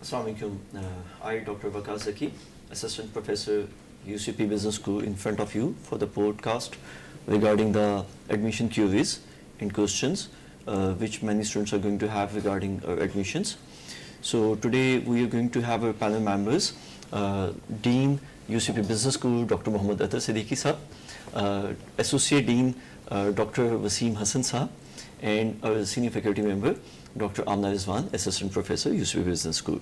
Assalamu alaikum. I, Dr. Waqar Zaki, Assistant Professor, UCP Business School, in front of you for the podcast regarding the admission queries and questions which many students are going to have regarding admissions. So today we are going to have our panel members, Dean, UCP Business School, Dr. Mohammad Atar Siddiqui Sahab, Associate Dean, Dr. Wasim Hassan Sahab, and our senior faculty member, Dr. Amna Rizwan, Assistant Professor, UCP Business School.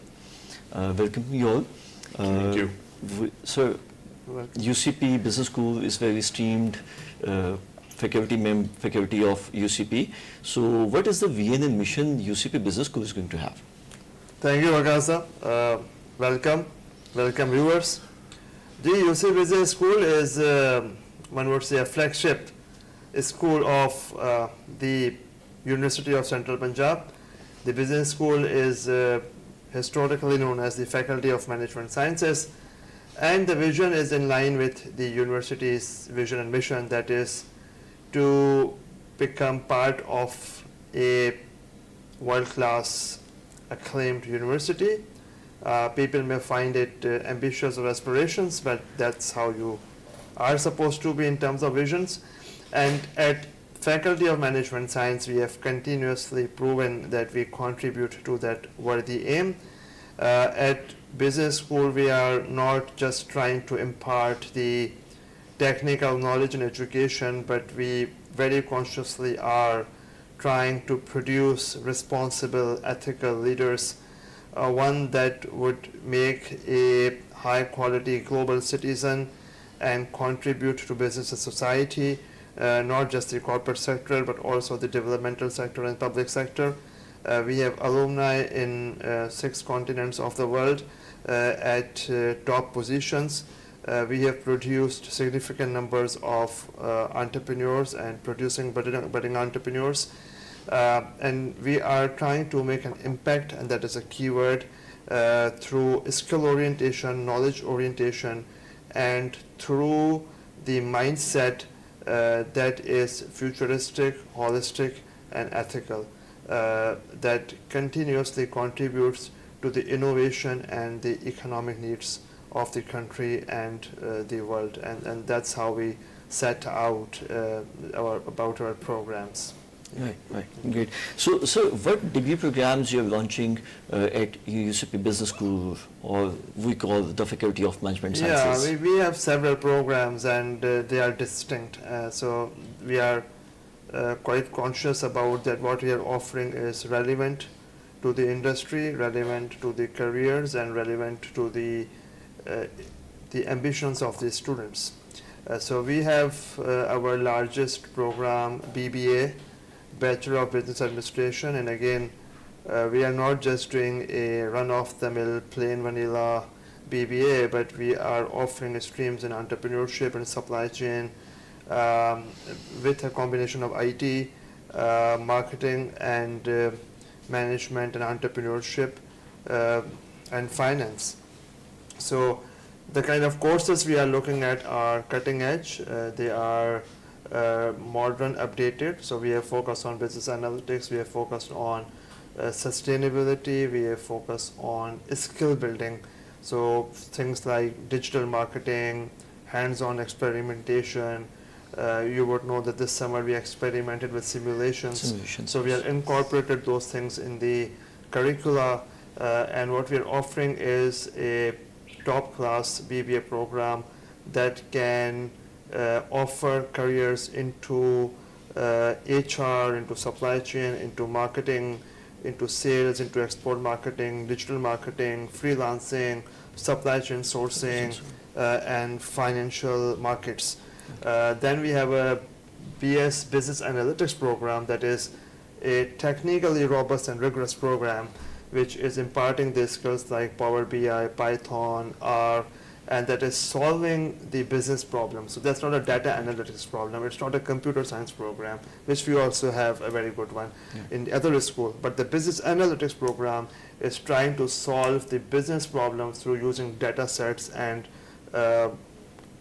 Welcome you all. Thank you. Sir, UCP Business School is very esteemed faculty of UCP. So what is the vision and mission UCP Business School is going to have? Thank you, Wakasa. Welcome viewers. The UCP Business School is, one would say, a flagship school of the University of Central Punjab. The business school is historically known as the Faculty of Management Sciences, and the vision is in line with the university's vision and mission, that is to become part of a world-class acclaimed university. People may find it ambitious or aspirations, but that's how you are supposed to be in terms of visions. And at Faculty of Management Science, we have continuously proven that we contribute to that worthy aim. At Business School, we are not just trying to impart the technical knowledge and education, but we very consciously are trying to produce responsible, ethical leaders, one that would make a high-quality global citizen and contribute to business and society. Not just the corporate sector, but also the developmental sector and public sector. We have alumni in 6 continents of the world at top positions. We have produced significant numbers of entrepreneurs and producing budding entrepreneurs. And we are trying to make an impact, and that is a key word, through skill orientation, knowledge orientation, and through the mindset that is futuristic, holistic, and ethical, that continuously contributes to the innovation and the economic needs of the country and the world. And that's how we set out about our programs. Right, great. So, what degree programs you're launching at UCP Business School, or we call the Faculty of Management Sciences? Yeah, we have several programs, and they are distinct. So we are quite conscious about that what we are offering is relevant to the industry, relevant to the careers, and relevant to the ambitions of the students. So we have our largest program, BBA, Bachelor of Business Administration, and again, we are not just doing a run-of-the-mill plain vanilla BBA, but we are offering streams in entrepreneurship and supply chain with a combination of IT, marketing, and management and entrepreneurship and finance. So the kind of courses we are looking at are cutting edge. They are modern, updated. So we have focused on business analytics, we have focused on sustainability, we have focused on skill building. So things like digital marketing, hands-on experimentation. You would know that this summer we experimented with simulations. So we have incorporated those things in the curricula, and what we are offering is a top-class BBA program that can offer careers into HR, into supply chain, into marketing, into sales, into export marketing, digital marketing, freelancing, supply chain sourcing, and financial markets. Then we have a BS Business Analytics program that is a technically robust and rigorous program which is imparting the skills like Power BI, Python, R, and that is solving the business problem. So that's not a data analytics problem, it's not a computer science program, which we also have a very good one in the other school. But the business analytics program is trying to solve the business problem through using data sets and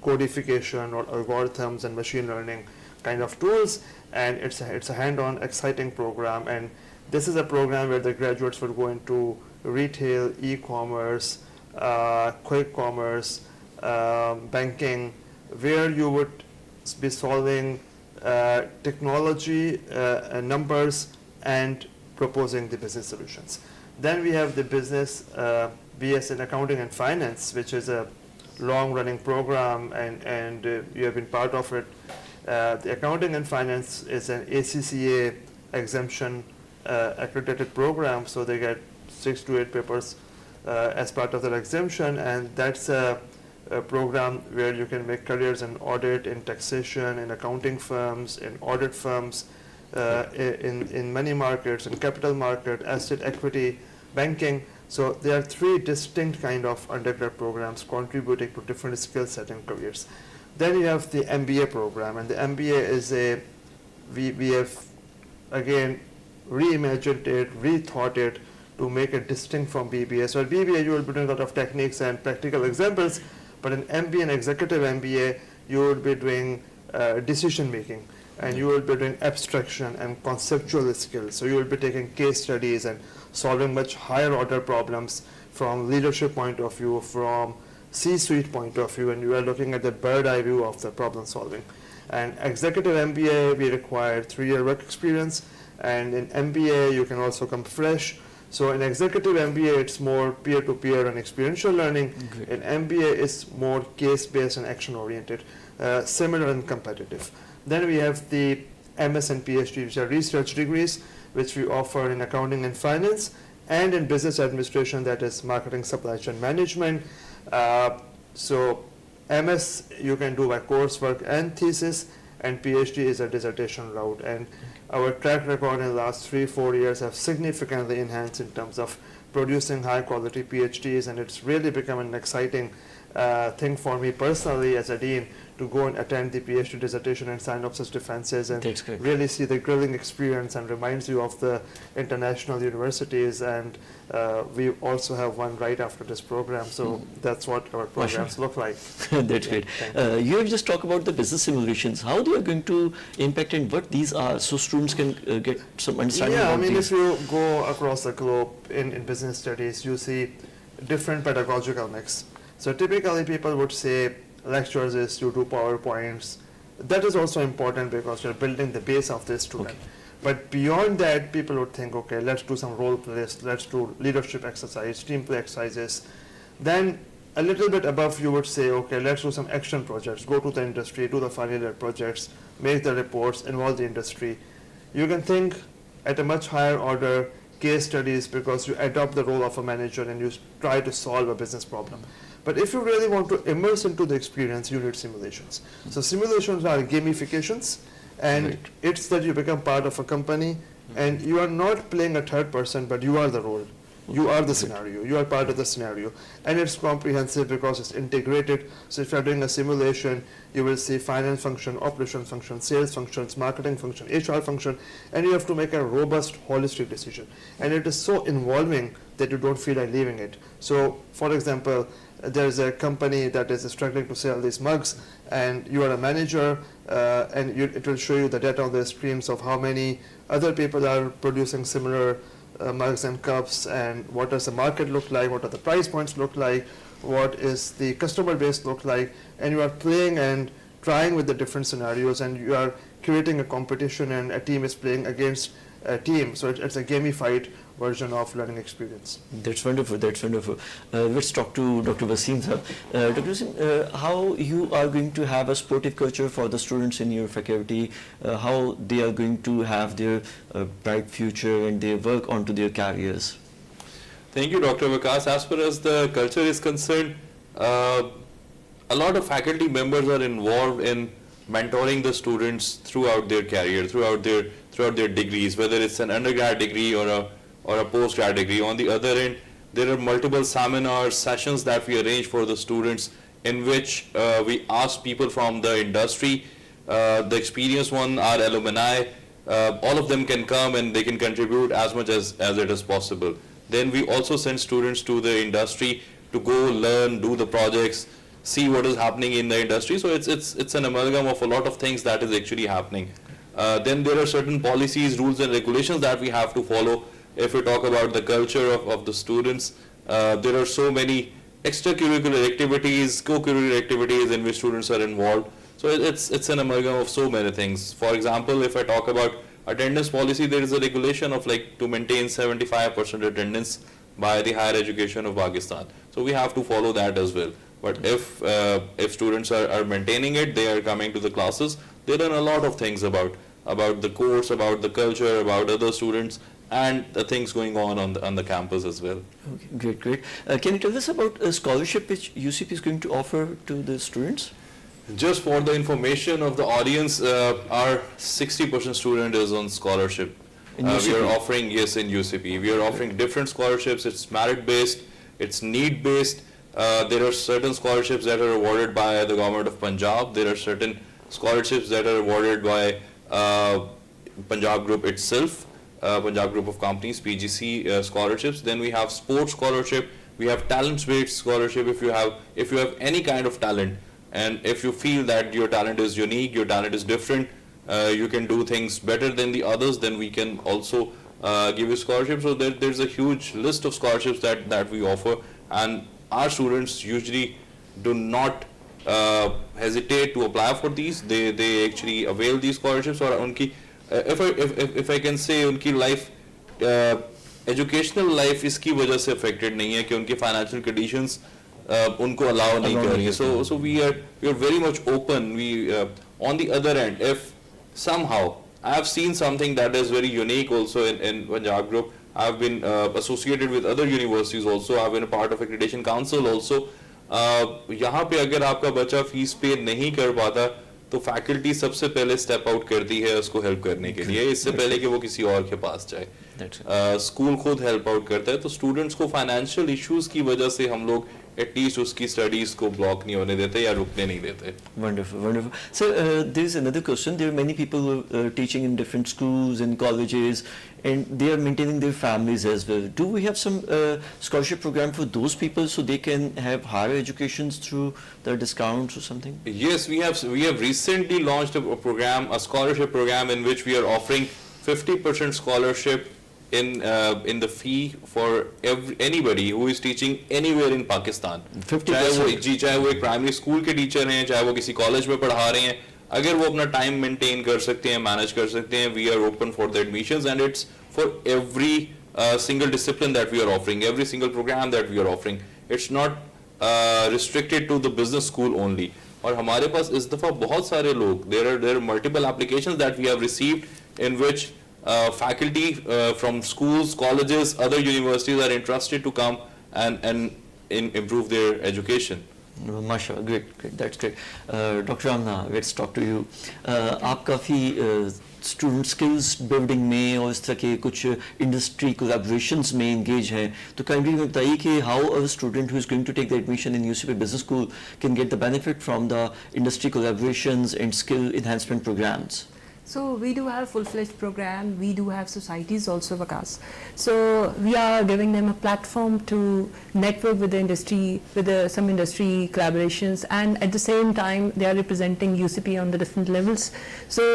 codification or algorithms and machine learning kind of tools, and it's a hand-on exciting program, and This is a program where the graduates would go into retail, e-commerce, quick commerce, banking, where you would be solving technology, numbers, and proposing the business solutions. Then we have the business BS in accounting and finance, which is a long-running program, and you have been part of it. The accounting and finance is an ACCA exemption accredited program, so they get 6 to 8 papers as part of their exemption, and that's a program where you can make careers in audit, in taxation, in accounting firms, in audit firms, in money markets, in capital market, asset equity, banking. So there are 3 distinct kind of undergrad programs contributing to different skill set and careers. Then you have the MBA program, and the MBA is we have again reimagined it, rethought it to make it distinct from BBA. So at BBA you will be doing a lot of techniques and practical examples, but in MBA and executive MBA you will be doing decision making, and you will be doing abstraction and conceptual skills. So you will be taking case studies and solving much higher order problems from leadership point of view, from C-suite point of view, and you are looking at the bird eye view of the problem solving. And executive MBA, we require 3-year work experience, and in MBA you can also come fresh. So in executive MBA it's more peer-to-peer and experiential learning. Great. In MBA it's more case-based and action-oriented, similar and competitive. Then we have the MS and PhD, which are research degrees, which we offer in accounting and finance, and in business administration, that is marketing, supply chain management. So MS you can do by coursework and thesis, and PhD is a dissertation route. And our track record in the last 3-4 years have significantly enhanced in terms of producing high quality PhDs, and it's really become an exciting thing for me personally as a dean to go and attend the PhD dissertation and synopsis defenses, and That's great. really see the grilling experience, and reminds you of the international universities. And we also have one right after this program, so that's what our programs look like. That's Yeah, great. thank You have just talked about the business simulations. How they are going to impact and what these are, so students can get some understanding Yeah, I about mean, these. if you go across the globe in business studies, you see different pedagogical mix. So typically people would say lectures is you do PowerPoints. That is also important because you're building the base of the student. Okay. But beyond that, people would think, okay, let's do some role plays, let's do leadership exercise, team play exercises. Then a little bit above, you would say, okay, let's do some action projects, go to the industry, do the final year projects, make the reports, involve the industry. You can think at a much higher order case studies, because you adopt the role of a manager and you try to solve a business problem. But if you really want to immerse into the experience, you need simulations. So simulations are gamifications, and Right. it's that you become part of a company, and you are not playing a third person, but you are the role. You are the scenario. You are part of the scenario. And it's comprehensive because it's integrated. So if you're doing a simulation, you will see finance function, operation function, sales functions, marketing function, HR function, and you have to make a robust, holistic decision. And it is so involving that you don't feel like leaving it. So, for example, there's a company that is struggling to sell these mugs, and you are a manager, and it will show you the data on the screens of how many other people are producing similar mugs and cups, and what does the market look like, what are the price points look like, what is the customer base look like, and you are playing and trying with the different scenarios, and you are creating a competition, and a team is playing against a team. So it's a gamified version of learning experience. That's wonderful. That's wonderful. Let's talk to Dr. Wasim sir. Dr. Wasim, how you are going to have a sportive culture for the students in your faculty? How they are going to have their bright future and their work onto their careers? Thank you, Dr. Vikas. As far as the culture is concerned, a lot of faculty members are involved in mentoring the students throughout their career, throughout their degrees, whether it's an undergrad degree or a postgrad degree. On the other end, there are multiple seminars, sessions that we arrange for the students, in which we ask people from the industry, the experienced one, our alumni, all of them can come and they can contribute as much as it is possible. Then we also send students to the industry to go learn, do the projects, see what is happening in the industry. So it's an amalgam of a lot of things that is actually happening. Then there are certain policies, rules and regulations that we have to follow. If we talk about the culture of the students, there are so many extracurricular activities, co-curricular activities in which students are involved. So it's an amalgam of so many things. For example, if I talk about attendance policy, there is a regulation of like to maintain 75% attendance by the higher education of Pakistan. So we have to follow that as well. But if students are maintaining it, they are coming to the classes, they learn a lot of things about the course, about the culture, about other students, and the things going on the campus as well. Okay, great. Can you tell us about a scholarship which UCP is going to offer to the students? Just for the information of the audience, our 60% student is on scholarship. In We UCP? are offering, yes, in UCP. We are offering different scholarships. It's merit-based, it's need-based. There are certain scholarships that are awarded by the government of Punjab. There are certain scholarships that are awarded by Punjab Group itself, Punjab Group of Companies, PGC scholarships. Then we have sports scholarship. We have talent-based scholarship. If you have any kind of talent, and if you feel that your talent is unique, your talent is different, you can do things better than the others, then we can also give you scholarships. So there's a huge list of scholarships that we offer, and our students usually do not hesitate to apply for these. They actually avail these scholarships. Or unki, if I can say, unki life, educational life इसकी वजह से affected नहीं है कि उनके financial conditions उनको allow नहीं कर रही है. So we are very much open. We on the other end, if somehow I have seen something that is very unique also in Punjab Group. I have been associated with other universities also. I have been a part of accreditation council also. यहाँ पे अगर आपका बच्चा fees पे नहीं कर पाता तो फैकल्टी सबसे पहले स्टेप आउट करती है उसको हेल्प करने के लिए, इससे पहले कि वो किसी और के पास जाए. स्कूल खुद हेल्प आउट करता है. तो स्टूडेंट्स को फाइनेंशियल इश्यूज की वजह से हम लोग एटलीस्ट उसकी स्टडीज को ब्लॉक नहीं होने देते या रुकने नहीं देते. Wonderful. So there is another question. There are many people who are teaching in different schools and colleges, and they are maintaining their families as well. Do we have some scholarship program for those people so they can have higher educations through the discounts or something? Yes, we have recently launched a program, a scholarship program in which we are offering 50% scholarship in the fee for anybody who is teaching anywhere in Pakistan. 50%? चाहे वो एक primary school के teacher हैं, चाहे वो किसी college में पढ़ा रहे हैं, अगर वो अपना टाइम मेंटेन कर सकते हैं, मैनेज कर सकते हैं, we are open for the admissions, and it's for every single discipline that we are offering, every single program that we are offering. It's not restricted to the business school only. और हमारे पास इस दफ़ा बहुत सारे लोग, there are multiple applications that we have received in which faculty from schools, colleges, other universities are interested to come and improve their education. MashaAllah, great, that's great. Dr. Amna, let's talk to you. आप काफ़ी student skills building में और इस तरह के कुछ industry collaborations में engage हैं, तो काइंडली बताइए कि how a student who is going to take the admission in UCP business school can get the benefit from the industry collaborations and skill enhancement programs. So we do have full-fledged program. We do have societies also, Vikas. So we are giving them a platform to network with the industry, with some industry collaborations, and at the same time they are representing UCP on the different levels. So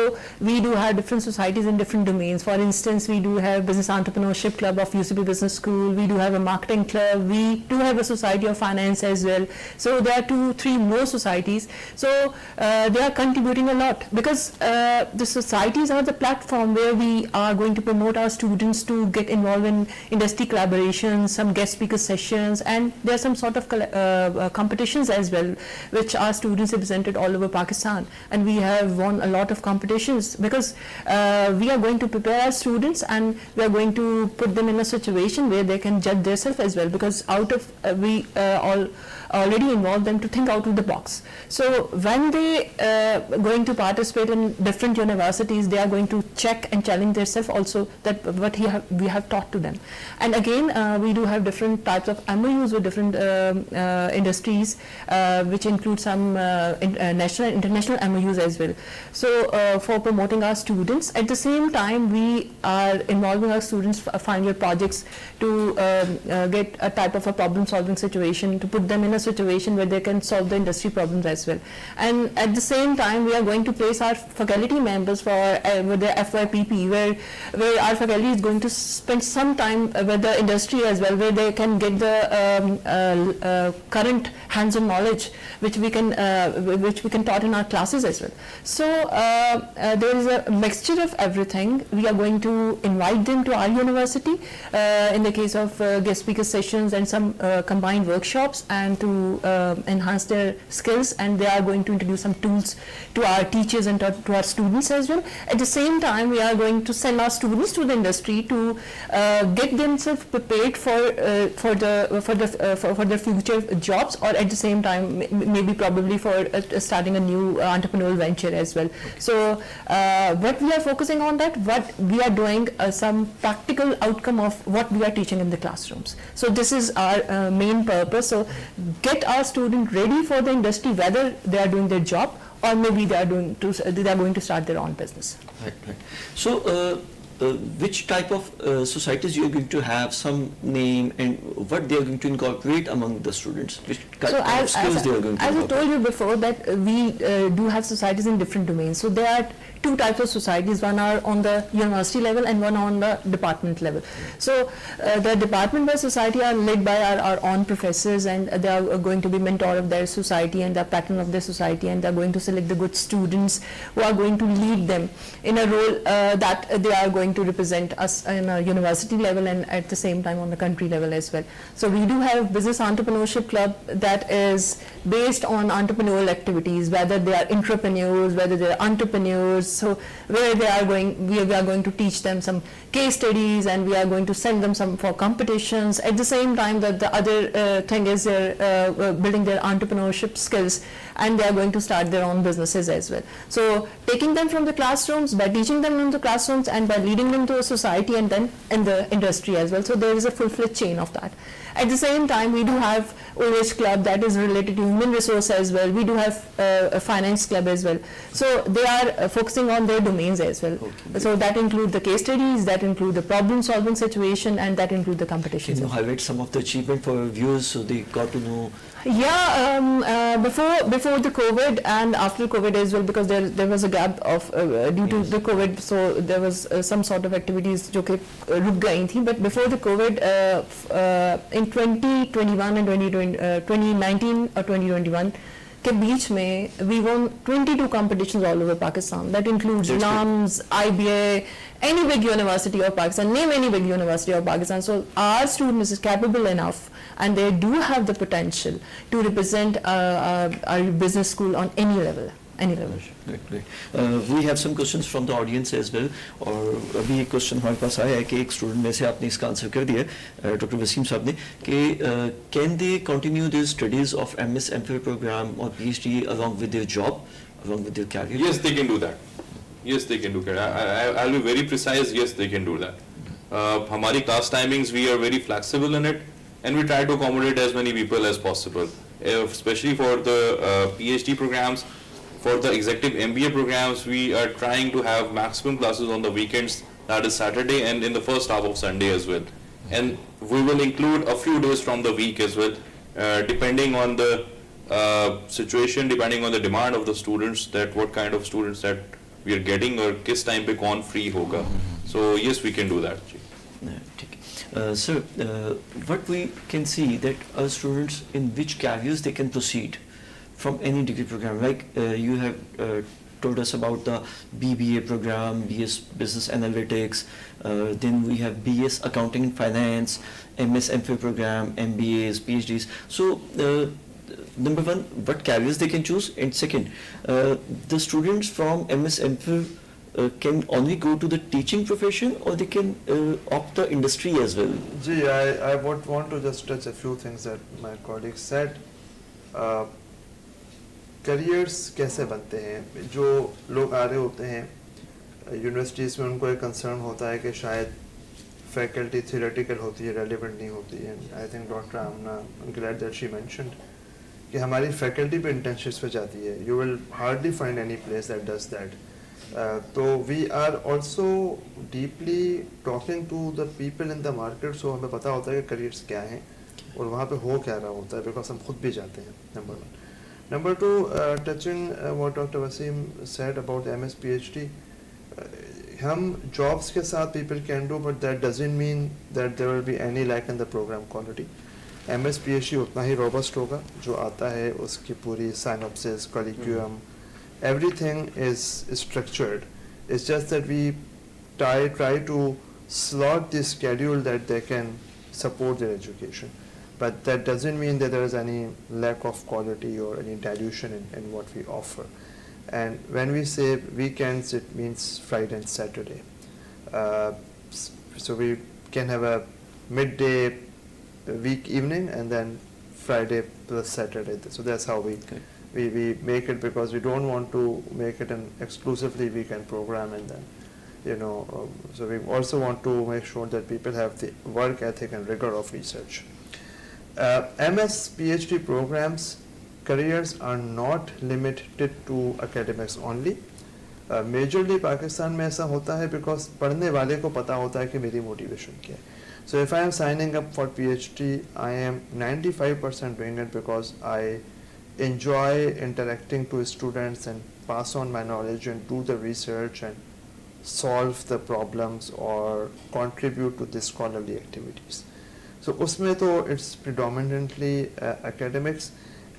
we do have different societies in different domains. For instance, we do have Business Entrepreneurship Club of UCP Business School. We do have a marketing club. We do have a Society of Finance as well. So there are 2-3 more societies. So they are contributing a lot because the societies are the platform where we are going to promote our students to get involved in industry collaborations, some guest speaker sessions, and there are some sort of competitions as well, which our students represented all over Pakistan, and we have won a lot of competitions because we are going to prepare our students and we are going to put them in a situation where they can judge themselves as well, because out of we all already involve them to think out of the box. So when they going to participate in different universities, they are going to check and challenge themselves also that what we have taught to them. And again, we do have different types of MOUs with different industries, which include some national and international MOUs as well. So for promoting our students, at the same time we are involving our students final year projects to get a type of a problem solving situation, to put them in a situation where they can solve the industry problems as well. And at the same time we are going to place our faculty members for with the FYPP, where our faculty is going to spend some time with the industry as well, where they can get the current hands-on knowledge which we can taught in our classes as well. So there is a mixture of everything. We are going to invite them to our university in the case of guest speaker sessions and some combined workshops, and to enhance their skills, and they are going to introduce some tools to our teachers and to our students as well. At the same time, we are going to send our students to the industry to get themselves prepared for their future jobs, or at the same time maybe probably for starting a new entrepreneurial venture as well. So what we are focusing on, that what we are doing some practical outcome of what we are teaching in the classrooms. So this is our main purpose. So get our student ready for the industry, whether they are doing their job or maybe they are going to start their own business. Right. So which type of societies you are going to have, some name, and what they are going to incorporate among the students, which kind of skills they are going to As I incorporate? told you before, that we do have societies in different domains. So there are two types of societies. One are on the university level and one on the department level. So the department-wise society are led by our own professors, and they are going to be mentor of their society and the patron of their society, and they are going to select the good students who are going to lead them in a role that they are going to represent us in a university level and at the same time on the country level as well. So we do have business entrepreneurship club that is based on entrepreneurial activities, whether they are entrepreneurs, whether they are entrepreneurs. So where they are going, we are going to teach them some case studies, and we are going to send them some for competitions. At the same time, that the other thing is they're building their entrepreneurship skills, and they are going to start their own businesses as well. So taking them from the classrooms, by teaching them in the classrooms, and by leading them to a society, and then in the industry as well. So there is a full-fledged chain of that. At the same time, we do have OH club that is related to human resource as well. We do have a finance club as well. So they are focusing on their domains as well. Okay. So that include the case studies, that include the problem solving situation, and that include the competitions. Can you highlight some of the achievement for our viewers so they got to know? Yeah, before the COVID and after COVID as well, because there was a gap of due to the COVID, so there was some sort of activities जो कि रुक गई थी. But before the COVID, in 2021 and 2019 or 2021 के बीच में we won 22 competitions all over Pakistan. That includes That's LUMS, IBA, any big university of Pakistan, name any big university of Pakistan. So our students is capable enough, and they do have the potential to represent our business school on any level. Great. We have some questions from the audience as well. और अभी एक question हमारे पास आया है कि एक student में से आपने इसका आंसर कर दिया डॉक्टर वसीम साहब ने कि can they continue their studies of MS MPhil program or PhD along with their job, along with their career? Yes, they can do that. Yes, they can do that. I'll be very precise. Yes, they can do that. Hamari class timings, we are very flexible in it, and we try to accommodate as many people as possible. Especially for the PhD programs, for the executive MBA programs, we are trying to have maximum classes on the weekends, that is Saturday, and in the first half of Sunday as well. And we will include a few days from the week as well, depending on the situation, depending on the demand of the students, that what kind of students that we are getting or किस time पे कौन free होगा. So yes, we can do that. ठीक है. Sir, what we can see that our students in which careers they can proceed from any degree program, like you have told us about the BBA program, BS Business Analytics, then we have BS Accounting and Finance, MS MPhil program, MBAs, PhDs. So number one, what careers they can choose, and second, the students from MS MPhil can only go to the teaching profession, or they can opt the industry as well? Gee, I would want to just touch a few things that my colleagues said. Careers कैसे बनते हैं? जो लोग आ रहे होते हैं universities में, उनको एक कंसर्न होता है कि शायद फैकल्टी थियोरेटिकल होती है, रेलिवेंट नहीं होती है. I think doctor Amna, glad that she mentioned कि हमारी फैकल्टी पे इंटर्नशिप्स पे जाती है. You will hardly find any place that does that. तो we are also deeply talking to the people in the market, so हमें पता होता है कि करियर्स क्या हैं और वहाँ पे हो क्या रहा होता है, बिकॉज हम खुद भी जाते हैं. Number one. Number two, touching what Dr. Wasim said about the MS PhD, हम jobs के साथ people can do, but that doesn't mean that there will be any lack in the program quality. MS PhD उतना ही robust होगा, जो आता है उसकी पूरी synopsis, curriculum, everything is structured. It's just that we try to slot the schedule that they can support their education. But that doesn't mean that there is any lack of quality or any dilution in what we offer. And when we say weekends, it means Friday and Saturday. So we can have a midday week evening and then Friday plus Saturday. So that's how we make it, because we don't want to make it an exclusively weekend program, and then so we also want to make sure that people have the work ethic and rigor of research. MS PhD programs careers are not limited to academics only. Majorly Pakistan में ऐसा होता है because पढ़ने वाले को पता होता है कि मेरी motivation क्या है. So if I am signing up for PhD, I am 95% doing it because I enjoy interacting to students and pass on my knowledge and do the research and solve the problems or contribute to the scholarly activities. So उसमें तो it's predominantly academics.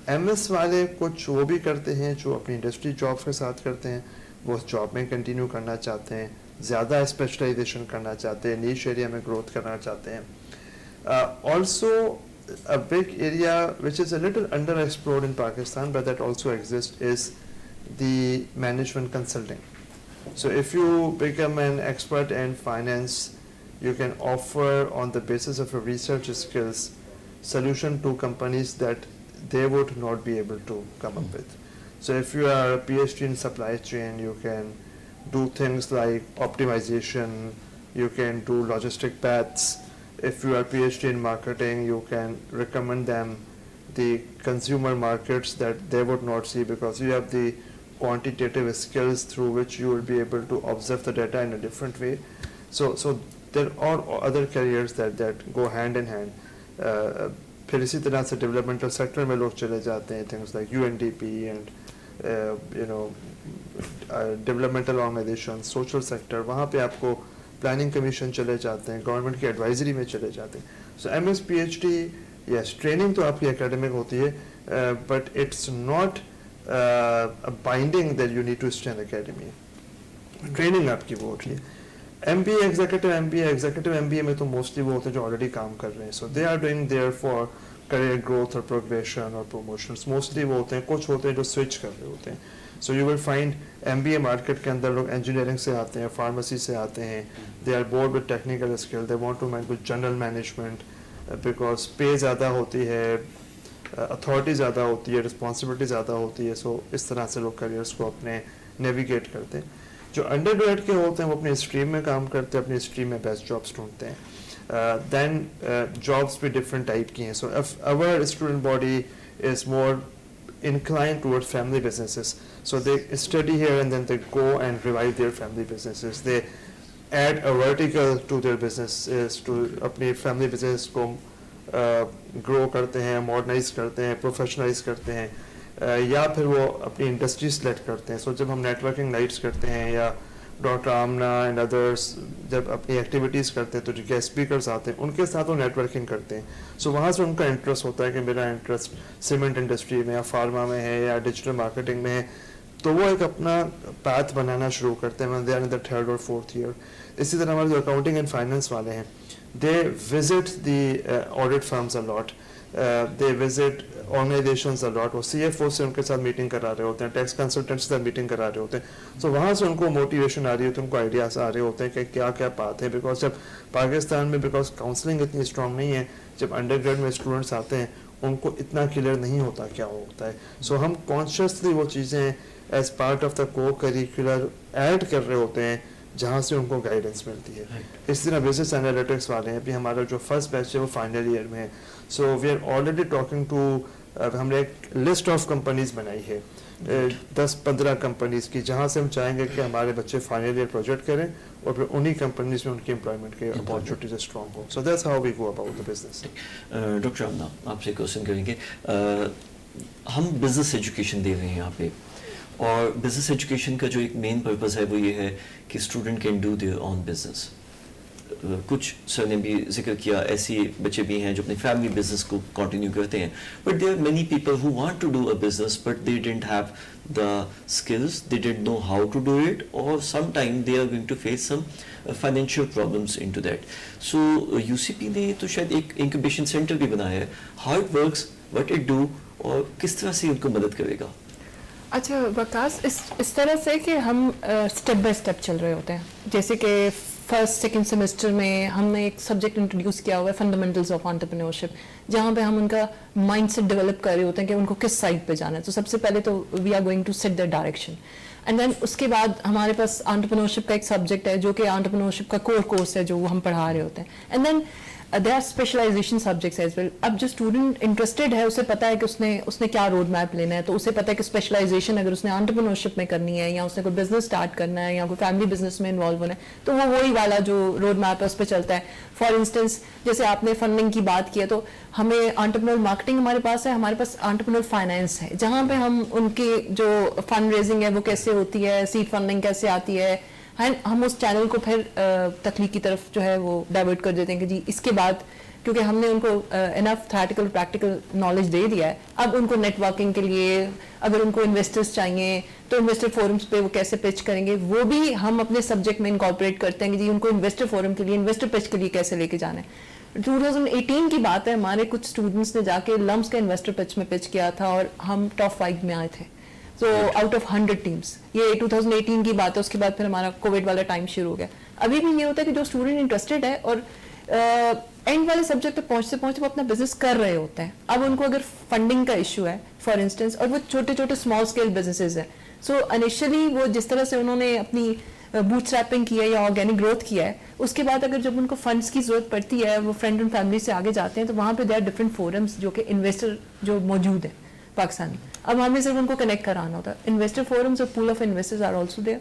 MS वाले कुछ वो भी करते हैं जो अपनी इंडस्ट्री जॉब्स के साथ करते हैं, वो उस जॉब में कंटिन्यू करना चाहते हैं, ज़्यादा स्पेशलाइजेशन करना चाहते हैं, नीश एरिया में ग्रोथ करना चाहते हैं. Also a big area which is a little underexplored in Pakistan, but that also exists, is the management consulting. So if you become an expert in finance, you can offer on the basis of your research skills solution to companies that they would not be able to come up with. So if you are a PhD in supply chain, you can do things like optimization, you can do logistic paths. If you are PhD in marketing, you can recommend them the consumer markets that they would not see, because you have the quantitative skills through which you will be able to observe the data in a different way. So there are other careers that go hand in hand. फिर इसी तरह से developmental sector में लोग चले जाते हैं, things like UNDP and developmental organization, social sector, वहाँ पे आपको प्लानिंग कमीशन चले जाते हैं, गवर्नमेंट की एडवाइजरी में चले जाते हैं. So MS PhD, yes, training तो आपकी एकेडमिक होती है, but it's not binding that you need to stay in academy. Training आपकी वो होती है. MBA एग्जीक्यूटिव MBA में तो मोस्टली वो होते हैं जो ऑलरेडी काम कर रहे हैं, so they are doing their for career growth और प्रोग्रेशन और प्रमोशंस. मोस्टली वो होते हैं, कुछ होते हैं जो स्विच कर रहे होते हैं. So you will find MBA market के अंदर लोग इंजीनियरिंग से आते हैं, फार्मेसी से आते हैं, they are bored with technical skill, they want to manage with general management, because pay ज़्यादा होती है, अथॉरिटी ज़्यादा होती है, रिस्पॉन्सिबिलिटी ज़्यादा होती है. सो इस तरह से लोग करियर्स को अपने नेविगेट करते हैं. जो अंडर ग्रेड के होते हैं वो अपने स्ट्रीम में काम करते हैं, अपनी स्ट्रीम में बेस्ट जॉब्स ढूंढते हैं. देन जॉब्स भी डिफरेंट टाइप की हैं. So if our student body is more inclined towards family businesses, so they study here and then they go and revive their family businesses. They add a vertical to their businesses, to अपनी family business को grow करते हैं, modernize करते हैं, professionalize करते हैं, या फिर वो अपनी इंडस्ट्री सेलेक्ट करते हैं. सो जब हम नेटवर्किंग नाइट्स करते हैं या डॉक्टर आमना एंड अदर्स जब अपनी एक्टिविटीज़ करते हैं तो जो गेस्ट स्पीकर्स आते हैं उनके साथ वो नेटवर्किंग करते हैं. सो वहाँ से उनका इंटरेस्ट होता है कि मेरा इंटरेस्ट सीमेंट इंडस्ट्री में या फार्मा में है या डिजिटल मार्केटिंग में है, तो वो एक अपना पाथ बनाना शुरू करते हैं. They are in the 3rd और 4th ईयर. इसी तरह हमारे जो अकाउंटिंग एंड फाइनेंस वाले हैं, they visit the audit firms a lot, they visit organizations a lot. वो CFO से उनके साथ मीटिंग करा रहे होते हैं, टैक्स कंसल्टेंट से मीटिंग करा रहे होते हैं. सो वहाँ से उनको मोटिवेशन आ रही होती है, उनको आइडियाज आ रहे होते हैं कि क्या क्या बात है. बिकॉज जब पाकिस्तान में बिकॉज काउंसलिंग इतनी स्ट्रॉन्ग नहीं है, जब अंडर ग्रेड में स्टूडेंट्स आते हैं उनको इतना क्लियर नहीं होता क्या होता है. सो हम कॉन्शियसली वो चीज़ें एज पार्ट ऑफ द को करिकुलर ऐड कर रहे होते हैं जहाँ से उनको गाइडेंस मिलती है. इस तरह बिजनेस एनालिटिक्स वाले हैं, अभी हमारा जो फर्स्ट बैच है वो फाइनल ईयर में है. So we are already talking to, हमने एक लिस्ट ऑफ कंपनीज बनाई है 10-15 कंपनीज की, जहाँ से हम चाहेंगे कि हमारे बच्चे फाइनल ईयर प्रोजेक्ट करें और फिर उन्हीं कंपनीज में उनकी एम्प्लॉयमेंट के अपॉर्चुनिटीज स्ट्रॉन्ग हो. So that's how we go about the business. Doctor Amna, आपसे क्वेश्चन करेंगे. हम बिजनेस एजुकेशन दे रहे हैं यहाँ पे, और बिजनेस एजुकेशन का जो एक मेन पर्पस है वो ये है कि student can do their own business. कुछ सर ने भी जिक्र किया, ऐसे बच्चे भी हैं जो अपनी फैमिली बिजनेस को कंटिन्यू करते हैं, but there are many people who want to do a business but they didn't have the skills, they didn't know how to do it, और some time they are going to face some financial problems into that. So UCP ने तो शायद एक incubation centre भी बनाया है. How it works, what it do, और किस तरह से उनको मदद करेगा? अच्छा वकास, इस तरह से कि हम स्टेप बाय स्टेप चल रहे होते हैं. जैसे कि फर्स्ट सेकंड सेमेस्टर में हमने एक सब्जेक्ट इंट्रोड्यूस किया हुआ है, फंडामेंटल्स ऑफ एंटरप्रेन्योरशिप, जहाँ पे हम उनका माइंडसेट डेवलप कर रहे होते हैं कि उनको किस साइड पे जाना है. तो सबसे पहले तो we are going to set the direction, and then उसके बाद हमारे पास एंटरप्रेन्योरशिप का एक सब्जेक्ट है जो कि एंटरप्रेन्योरशिप का कोर कोर्स है जो हम पढ़ा रहे होते हैं. And then there are specialization subjects as well. अब जो स्टूडेंट इंटरेस्टेड है उसे पता है कि उसने क्या रोड मैप लेना है, तो उसे पता है कि स्पेशलाइजेशन अगर उसने एंटरप्रेन्योरशिप में करनी है या उसने कोई बिजनेस स्टार्ट करना है या कोई फैमिली बिजनेस में इन्वॉल्व होना है, तो वो वही वाला जो रोड मैप है उस पर चलता है. फॉर इंस्टेंस जैसे आपने फंडिंग की बात की है, तो हमें एंटरप्रेन्योर मार्केटिंग हमारे पास है, हमारे पास एंटरप्रेन्योर फाइनेंस है, जहाँ पे हम उनकी जो फंड रेजिंग है वो कैसे होती है, सीड फंडिंग कैसे आती है, एंड हम उस चैनल को फिर तकलीफ की तरफ जो है वो डाइवर्ट कर देते हैं कि जी इसके बाद, क्योंकि हमने उनको इनफ थ्योरेटिकल प्रैक्टिकल नॉलेज दे दिया है, अब उनको नेटवर्किंग के लिए अगर उनको इन्वेस्टर्स चाहिए तो इन्वेस्टर फोरम्स पे वो कैसे पिच करेंगे, वो भी हम अपने सब्जेक्ट में इनकॉर्पोरेट करते हैं कि जी उनको इन्वेस्टर फोरम के लिए, इन्वेस्टर पिच के लिए कैसे लेके जाना है. 2018 की बात है, हमारे कुछ स्टूडेंट्स ने जाके लम्स के इन्वेस्टर पिच में पिच किया था और हम टॉप 5 में आए थे. सो आउट ऑफ 100 टीम्स, ये 2018 की बात है. उसके बाद फिर हमारा कोविड वाला टाइम शुरू हो गया. अभी भी ये होता है कि जो स्टूडेंट इंटरेस्टेड है और एंड वाले सब्जेक्ट पे पहुंचते पहुंचते वो अपना बिजनेस कर रहे होते हैं, अब उनको अगर फंडिंग का इशू है फॉर इंस्टेंस, और वो छोटे छोटे स्मॉल स्केल बिजनेसेस हैं, सो इनिशियली वो जिस तरह से उन्होंने अपनी बूटस्ट्रैपिंग की है या ऑर्गेनिक ग्रोथ किया है, उसके बाद अगर जब उनको फंड्स की जरूरत पड़ती है, वो फ्रेंड एंड फैमिली से आगे जाते हैं, तो वहाँ पे देयर आर डिफरेंट फोरम्स जो कि इन्वेस्टर जो मौजूद है पाकिस्तान में. अब हमें सिर्फ उनको कनेक्ट कराना होता है. इन्वेस्टर फोरम्स और pool of investors are also there.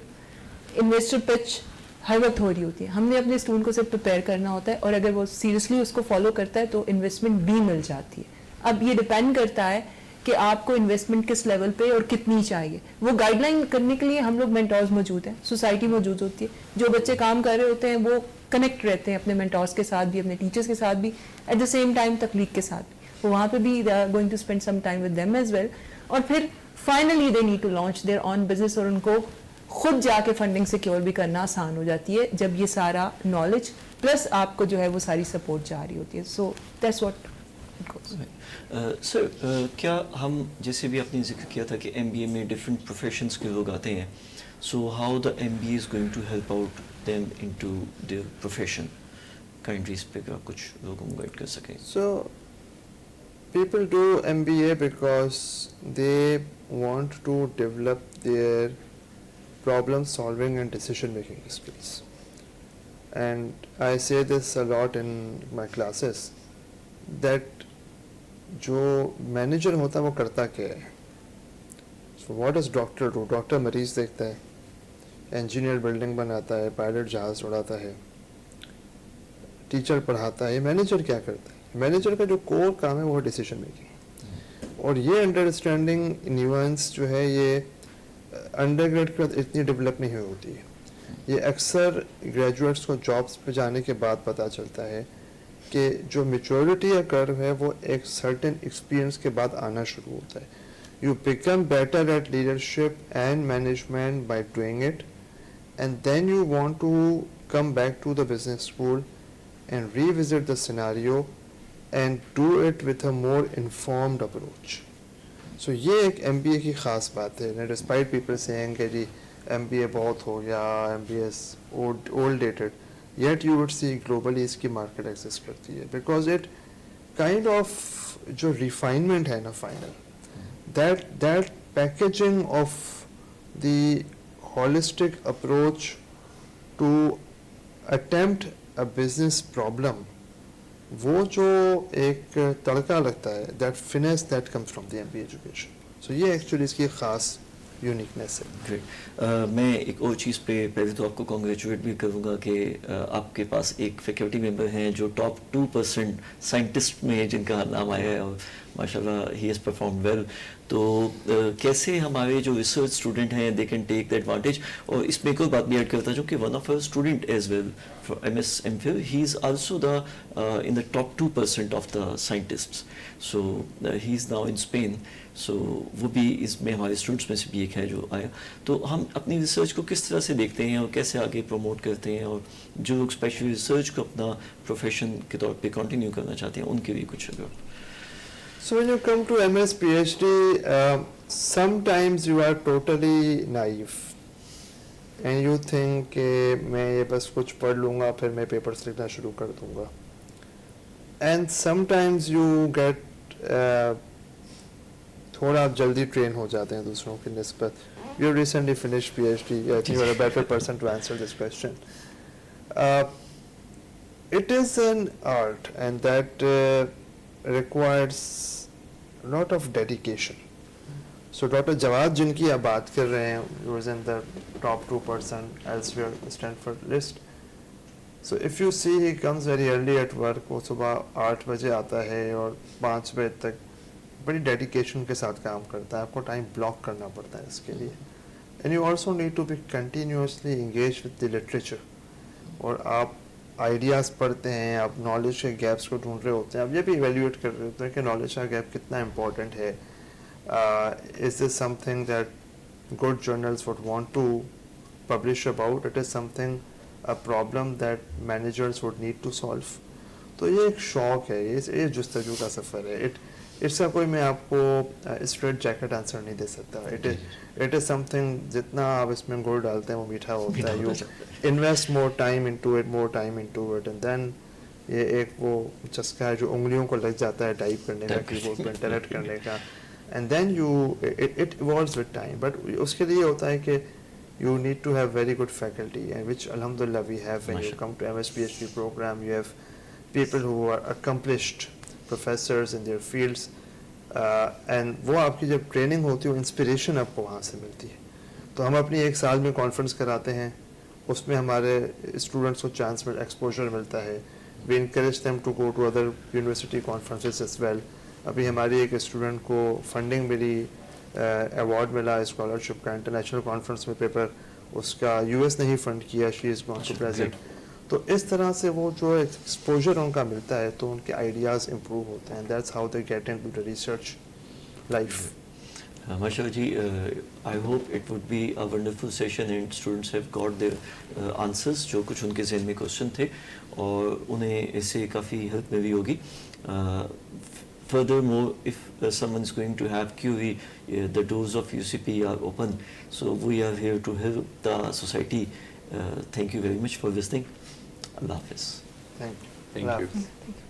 Investor pitch हर वक्त हो रही होती है. हमने अपने स्टूडेंट को सिर्फ प्रिपेयर करना होता है, और अगर वो सीरियसली उसको फॉलो करता है तो इन्वेस्टमेंट भी मिल जाती है. अब ये डिपेंड करता है कि आपको इन्वेस्टमेंट किस लेवल पे और कितनी चाहिए. वो गाइडलाइन करने के लिए हम लोग मेंटोर्स मौजूद हैं, सोसाइटी मौजूद होती है, जो बच्चे काम कर रहे होते हैं वो कनेक्ट रहते हैं अपने मेंटोर्स के साथ भी, अपने टीचर्स के साथ भी, एट द सेम टाइम तकलीफ के साथ भी. वो वहाँ पे भी they are going to spend some time with them as well. और फिर finally they need to launch their own business, और उनको खुद जाके फंडिंग सिक्योर भी करना आसान हो जाती है जब ये सारा नॉलेज प्लस आपको जो है वो सारी सपोर्ट जा रही होती है. So that's what it goes. Sir क्या हम, जैसे भी आपने जिक्र किया था कि एमबीए में डिफरेंट प्रोफेशंस के लोग आते हैं, so how the MBA is going to help out them into their profession? Kindly इस पे आप कुछ लोगों को गाइड कर सकें. So people do MBA because they want to develop their problem solving and decision making skills, and I say this a lot in my classes that जो manager होता है वो करता क्या है. So what does doctor do? Doctor मरीज देखता है, इंजीनियर बिल्डिंग बनाता है, पायलट जहाज उड़ाता है, टीचर पढ़ाता है. मैनेजर क्या करता है? मैनेजर का जो कोर काम है वो डिसीजन मेकिंग. और ये अंडरस्टैंडिंग न्यूएंस जो है ये अंडरग्रेड के बाद इतनी डेवलप नहीं हुई होती है. ये अक्सर ग्रेजुएट्स को जॉब्स पे जाने के बाद पता चलता है कि जो मेच्योरिटी या कर्व है वो एक सर्टेन एक्सपीरियंस के बाद आना शुरू होता है. You become better at leadership and management by doing it, and then you want to come back to the business school and revisit the scenario and do it with a more informed approach. So ये एक MBA की ख़ास बात है. Despite people saying कि जी MBA बहुत हो गया, MBA is old dated, yet you would see globally इसकी market access करती है, because it kind of जो refinement है ना final, that packaging of the holistic approach to attempt a business problem, वो जो एक तड़का लगता है, that finesse that comes from the MBA education. So ये actually इसकी ख़ास यूनिकनेस है. ग्रेट. मैं एक और चीज़ पे पहले तो आपको कॉन्ग्रेचुलेट भी करूँगा कि आपके पास एक फैकल्टी मेंबर हैं जो टॉप 2% साइंटिस्ट में जिनका नाम आया है, और माशाल्लाह ही हैज़ परफॉर्म वेल. तो कैसे हमारे जो रिसर्च स्टूडेंट हैं they can take the advantage. और इसमें एक और बात भी ऐड करता हूँ कि one of our student as well for MS MPhil, he is also the in the top 2% of the scientists. So he is now in Spain. So वो भी इसमें हमारे स्टूडेंट्स में से भी एक है जो आया. तो हम अपनी रिसर्च को किस तरह से देखते हैं और कैसे आगे प्रमोट करते हैं, और जो लोग स्पेशली रिसर्च को अपना प्रोफेशन के तौर पे कंटिन्यू करना चाहते हैं उनके लिए कुछ अगर. So when you come to MS PhD, sometimes you are totally naive and you think कि मैं ये बस कुछ पढ़ लूँगा फिर मैं पेपर्स लिखना शुरू कर दूँगा. And sometimes you get थोड़ा आप जल्दी ट्रेन हो जाते हैं दूसरों की निस्बत. You recently finished PhD. I think you are a better person to answer this question. It is an art and that requires a lot of dedication. So Dr. Jawad जिनकी आप बात कर रहे हैं, he was in the top 2% elsewhere Stanford list. So if you see he comes very early at work, वो सुबह 8 बजे आता है और 5 बजे तक बड़ी डेडिकेशन के साथ काम करता है. आपको टाइम ब्लॉक करना पड़ता है इसके लिए. And you also need to be continuously engaged with the literature. और आप आइडियाज़ पढ़ते हैं, आप नॉलेज के गैप्स को ढूंढ रहे होते हैं, आप ये भी इवेल्यूएट कर रहे होते हैं कि नॉलेज का गैप कितना इम्पोर्टेंट है. Is this something that good journals would want to publish about. It is something a problem that managers would need to solve. तो ये एक शौक़ है, ये जुस्तजू का सफ़र है. इसका कोई मैं आपको स्ट्रेट जैकेट आंसर नहीं दे सकता. इट इज़ समथिंग जितना आप इसमें गुड़ डालते हैं वो मीठा होता है. You invest more time into it and then ये एक वो चस्का है जो उंगलियों को लग जाता है टाइप करने का, कीबोर्ड पर इंटरनेट करने का. And then it evolves with time. But उसके लिए होता है कि you need to have very good faculty, and which alhamdulillah we have. When you come to MS PhD program, you have people who are accomplished professors in their fields, and वो आपकी जब training होती है वो inspiration आपको वहाँ से मिलती है. तो हम अपनी एक साल में कॉन्फ्रेंस कराते हैं, उसमें हमारे स्टूडेंट्स को चांस में एक्सपोजर मिलता है. We encourage them to go to other university conferences as well. अभी हमारी एक स्टूडेंट को फंडिंग मिली, अवार्ड मिला स्कॉलरशिप का इंटरनेशनल कॉन्फ्रेंस में. पेपर उसका US ने ही फंड किया. She is gone to present. तो इस तरह से वो जो एक्सपोजर उनका मिलता है तो उनके आइडियाज़ इम्प्रूव होते हैं. That's how they get into the research life. Mashallah ji, I hope it would be a wonderful session and students have got their answers जो कुछ उनके ज़हन में क्वेश्चन थे और उन्हें इससे काफ़ी हेल्प मिली होगी. Furthermore, if someone is going to have QE, the doors of UCP are open. So we are here to help the society. Thank you very much for listening. Allah Hafiz. Thank you. Thank you. Thank you.